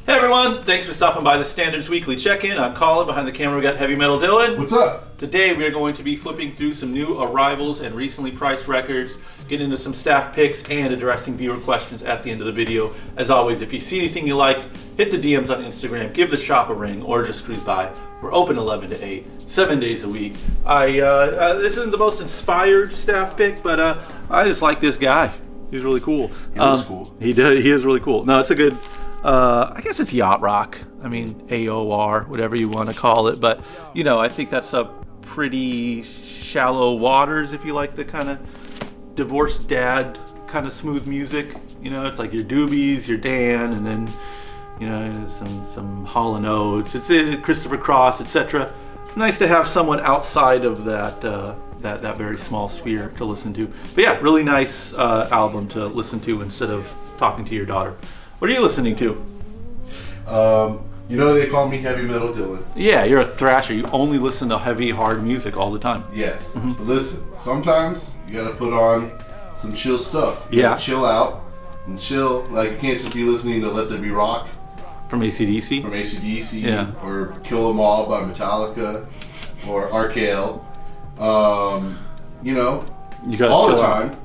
Hey everyone, thanks for stopping by the Standards Weekly Check-In. I'm Colin. Behind the camera we got Heavy Metal Dylan. What's up? Today we are going to be flipping through some new arrivals and recently priced records, getting into some staff picks and addressing viewer questions at the end of the video. As always, if you see anything you like, hit the DMs on Instagram, give the shop a ring, or just cruise by. We're open 11 to 8, 7 days a week. This isn't the most inspired staff pick, but I just like this guy. He's really cool. He looks cool. He is really cool. No, it's a good... I guess it's yacht rock. I mean, AOR, whatever you want to call it. But, you know, I think that's a pretty shallow waters if you like the kind of divorced dad kind of smooth music. You know, it's like your Doobies, your Dan, and then, you know, some Hall & Oates. It's Christopher Cross, etc. Nice to have someone outside of that very small sphere to listen to. But yeah, really nice album to listen to instead of talking to your daughter. What are you listening to? You know they call me Heavy Metal Dylan. Yeah, you're a thrasher. You only listen to heavy, hard music all the time. Yes. But listen, sometimes you gotta put on some chill stuff. You gotta chill out and chill. Like, you can't just be listening to Let There Be Rock. From AC/DC? From AC/DC. Yeah. Or Kill 'Em All by Metallica. Or RKL. You know, all the time.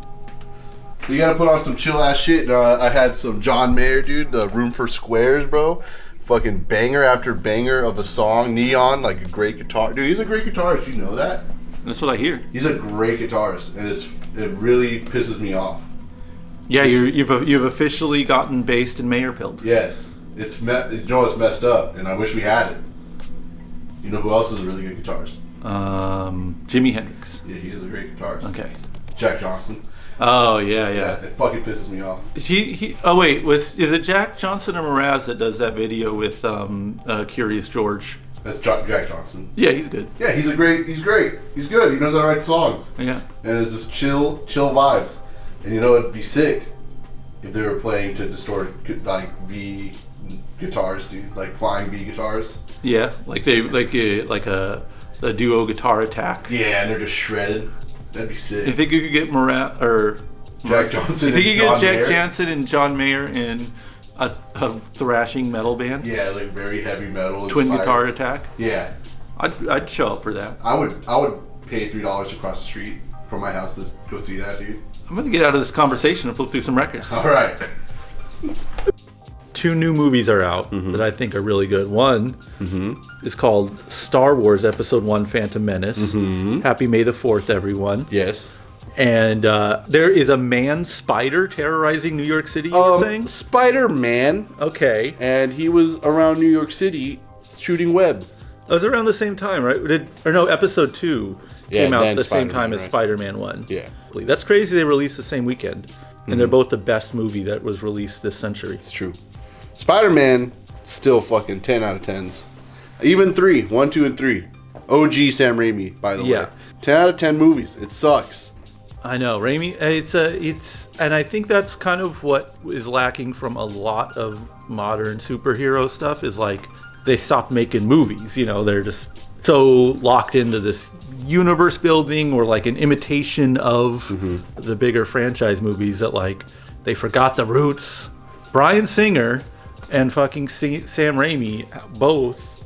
So you gotta put on some chill ass shit. I had some John Mayer, dude, the Room for Squares, bro. Fucking banger after banger of a song. Neon, like a great guitar. Dude, he's a great guitarist, you know that? That's what I hear. He's a great guitarist, and it really pisses me off. Yeah, you've officially gotten based in Mayer-pilled. Yes. You know it's messed up, and I wish we had it. You know who else is a really good guitarist? Jimi Hendrix. Yeah, he is a great guitarist. Okay. Jack Johnson. Oh, yeah. It fucking pisses me off. Is it Jack Johnson or Mraz that does that video with Curious George? That's Jack Johnson. Yeah, he's good. Yeah, he's great. He's good. He knows how to write songs. Yeah. And it's just chill vibes. And you know, it'd be sick if they were playing to distort, like, V guitars, dude. Like flying V guitars. Yeah, like a duo guitar attack. Yeah, and they're just shredded. That'd be sick. You think you could get Jack Johnson? You think you John get Jack Mayer? Johnson and John Mayer in a thrashing metal band? Yeah, like very heavy metal. Twin inspired. guitar attack. Yeah, I'd show up for that. I would pay $3 to cross the street from my house to go see that, dude. I'm gonna get out of this conversation and flip through some records. All right. 2 new movies are out that I think are really good. One is called Star Wars Episode 1 Phantom Menace. Happy May the 4th, everyone. Yes. And there is a man spider terrorizing New York City, you were saying? Spider-Man. Okay. And he was around New York City shooting web. It was around the same time, right? Episode 2 came out at the same time as right? Spider-Man 1. Yeah. That's crazy they released the same weekend. And they're both the best movie that was released this century. It's true. Spider-Man, still fucking 10 out of 10s. Even 3, 1, 2, and 3. OG Sam Raimi, by the way. 10 out of 10 movies. It sucks. I know, Raimi. And I think that's kind of what is lacking from a lot of modern superhero stuff. Is like they stopped making movies. You know, they're just so locked into this universe building or like an imitation of the bigger franchise movies that like they forgot the roots. Bryan Singer and fucking Sam Raimi, both,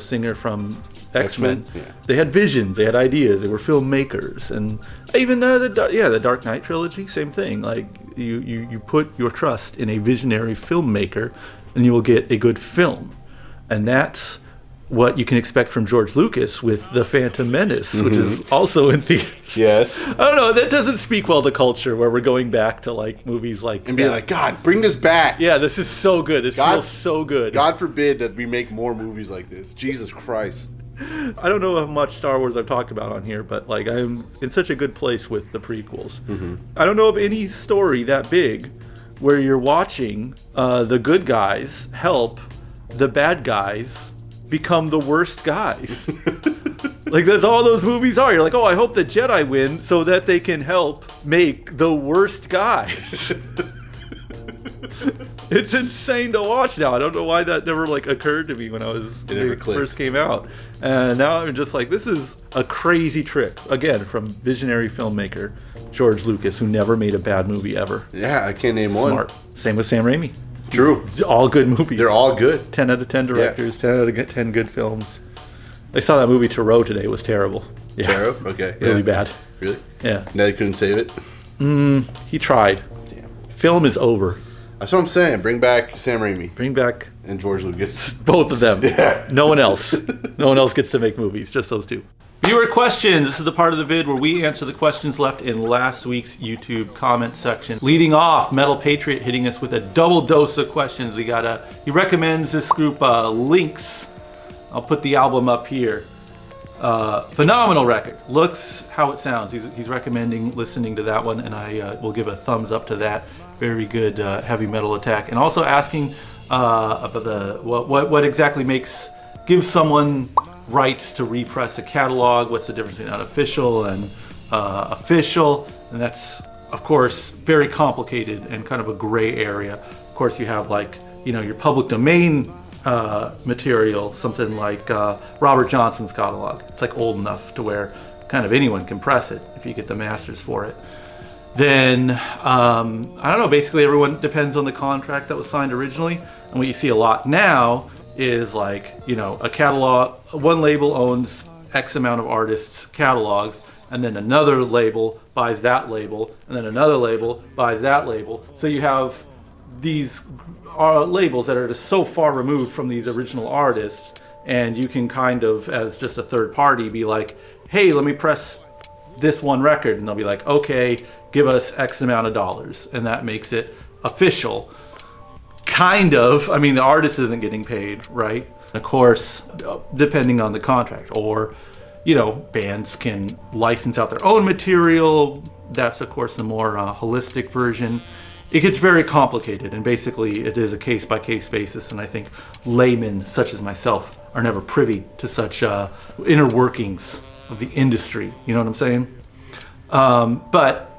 Singer from X-Men. Yeah. They had visions, they had ideas, they were filmmakers, and even the Dark Knight trilogy, same thing. Like you put your trust in a visionary filmmaker, and you will get a good film, and that's what you can expect from George Lucas with The Phantom Menace, which is also in theaters. Yes. I don't know, that doesn't speak well to culture where we're going back to like movies like and be like, God, bring this back. Yeah, this is so good. This feels so good. God forbid that we make more movies like this. Jesus Christ. I don't know how much Star Wars I've talked about on here, but like I'm in such a good place with the prequels. I don't know of any story that big where you're watching the good guys help the bad guys become the worst guys. Like that's all those movies are. You're like, oh, I hope the Jedi win so that they can help make the worst guys. It's insane to watch now. I don't know why that never like occurred to me when it first came out. And now I'm just like, this is a crazy trick. Again, from visionary filmmaker George Lucas, who never made a bad movie ever. Yeah, I can't name one. Smart. Same with Sam Raimi. True. All good movies. They're all good. 10 out of 10 directors, 10 out of 10 good films. I saw that movie Tarot today. It was terrible. Yeah. Tarot? Okay. Yeah. Really bad. Really? Yeah. Ned couldn't save it? He tried. Damn. Film is over. That's what I'm saying. Bring back Sam Raimi. Bring back and George Lucas. both of them. Yeah. No one else. No one else gets to make movies. Just those two. Viewer questions. This is the part of the vid where we answer the questions left in last week's YouTube comment section. Leading off, Metal Patriot hitting us with a double dose of questions. He recommends this group Lynx. I'll put the album up here. Phenomenal record. Looks how it sounds. He's recommending listening to that one, and I will give a thumbs up to that. Very good heavy metal attack. And also asking about what exactly gives someone rights to repress a catalog. What's the difference between unofficial and official? And that's, of course, very complicated and kind of a gray area. Of course, you have your public domain material, something like Robert Johnson's catalog. It's old enough to where kind of anyone can press it if you get the masters for it. Then I don't know, basically everyone depends on the contract that was signed originally. And what you see a lot now is a catalog, one label owns X amount of artists' catalogs, and then another label buys that label, and then another label buys that label. So you have these labels that are just so far removed from these original artists, and you can kind of, as just a third party, be like, hey, let me press this one record, and they'll be like, okay, give us X amount of dollars, and that makes it official. Kind of. I mean, the artist isn't getting paid, right? Of course, depending on the contract, or bands can license out their own material. That's, of course, the more holistic version. It gets very complicated, and basically it is a case-by-case basis, and I think laymen such as myself are never privy to such inner workings of the industry. You know what I'm saying? But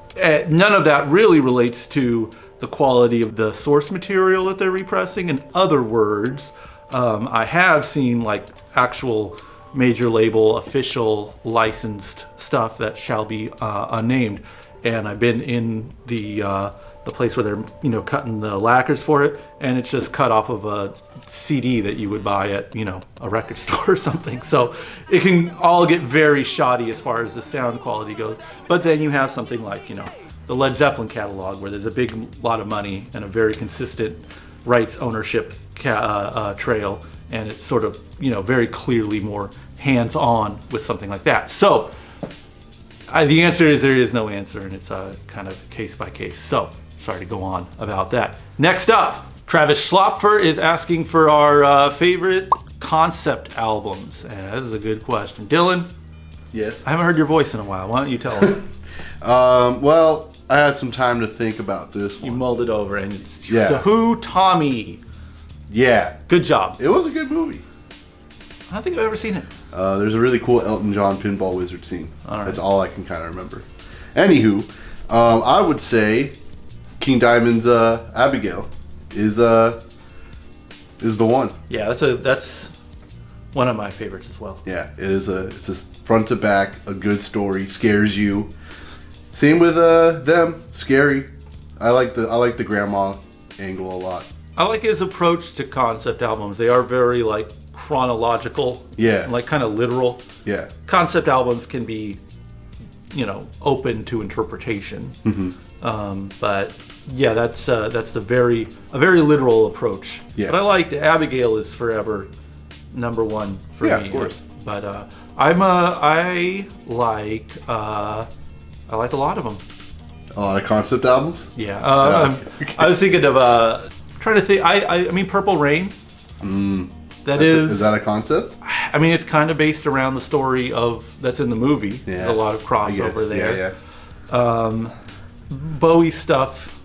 none of that really relates to the quality of the source material that they're repressing. In other words, I have seen actual major label, official, licensed stuff that shall be unnamed, and I've been in the place where they're cutting the lacquers for it, and it's just cut off of a CD that you would buy at a record store or something. So it can all get very shoddy as far as the sound quality goes. But then you have something like the Led Zeppelin catalog, where there's a big lot of money and a very consistent rights ownership trail, and it's sort of very clearly more hands-on with something like that. So the answer is there is no answer, and it's kind of case by case. So sorry to go on about that. Next up, Travis Schlopfer is asking for our favorite concept albums, and that is a good question. Dylan? Yes? I haven't heard your voice in a while. Why don't you tell him? Well, I had some time to think about this one. You mulled it over, and it's Yeah. The Who, Tommy. Yeah. Good job. It was a good movie. I don't think I've ever seen it. There's a really cool Elton John pinball wizard scene. All right. That's all I can kind of remember. Anywho, I would say King Diamond's Abigail is the one. Yeah, that's one of my favorites as well. Yeah, it's just front to back, a good story, scares you. Same with them, scary. I like the grandma angle a lot. I like his approach to concept albums. They are very chronological. Yeah. And kind of literal. Yeah. Concept albums can be, open to interpretation. Mm-hmm. But yeah, that's a very literal approach. Yeah. But I liked Abigail is forever number one for me. Yeah, of course. But I like a lot of them. A lot of concept albums? Yeah. I was thinking of trying to think. I mean, Purple Rain. Is that a concept? I mean, it's kind of based around the story that's in the movie. Yeah. There's a lot of crossover there. Yeah. Bowie stuff,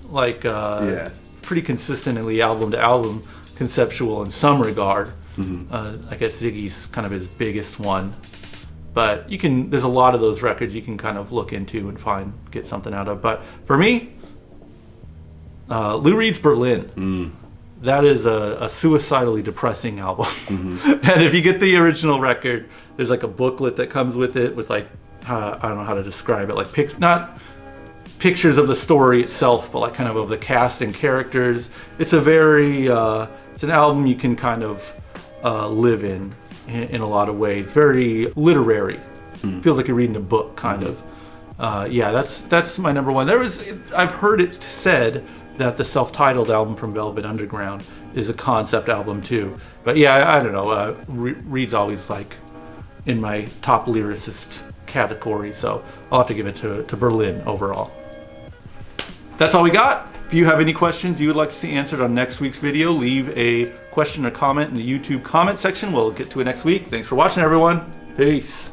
pretty consistently album to album, conceptual in some regard. Mm-hmm. I guess Ziggy's kind of his biggest one. But there's a lot of those records you can kind of look into and get something out of. But for me, Lou Reed's Berlin. That is a suicidally depressing album. Mm-hmm. And if you get the original record, there's a booklet that comes with it with I don't know how to describe it, pictures of the story itself, but like kind of the cast and characters. It's a very it's an album you can kind of live in a lot of ways. Very literary. Feels like you're reading a book, kind of. Yeah, that's my number one. I've heard it said that the self-titled album from Velvet Underground is a concept album too. But yeah, I don't know. Reed's always like in my top lyricist category, so I'll have to give it to Berlin overall. That's all we got. If you have any questions you would like to see answered on next week's video, leave a question or comment in the YouTube comment section. We'll get to it next week. Thanks for watching, everyone. Peace.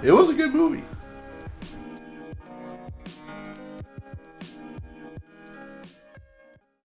It was a good movie.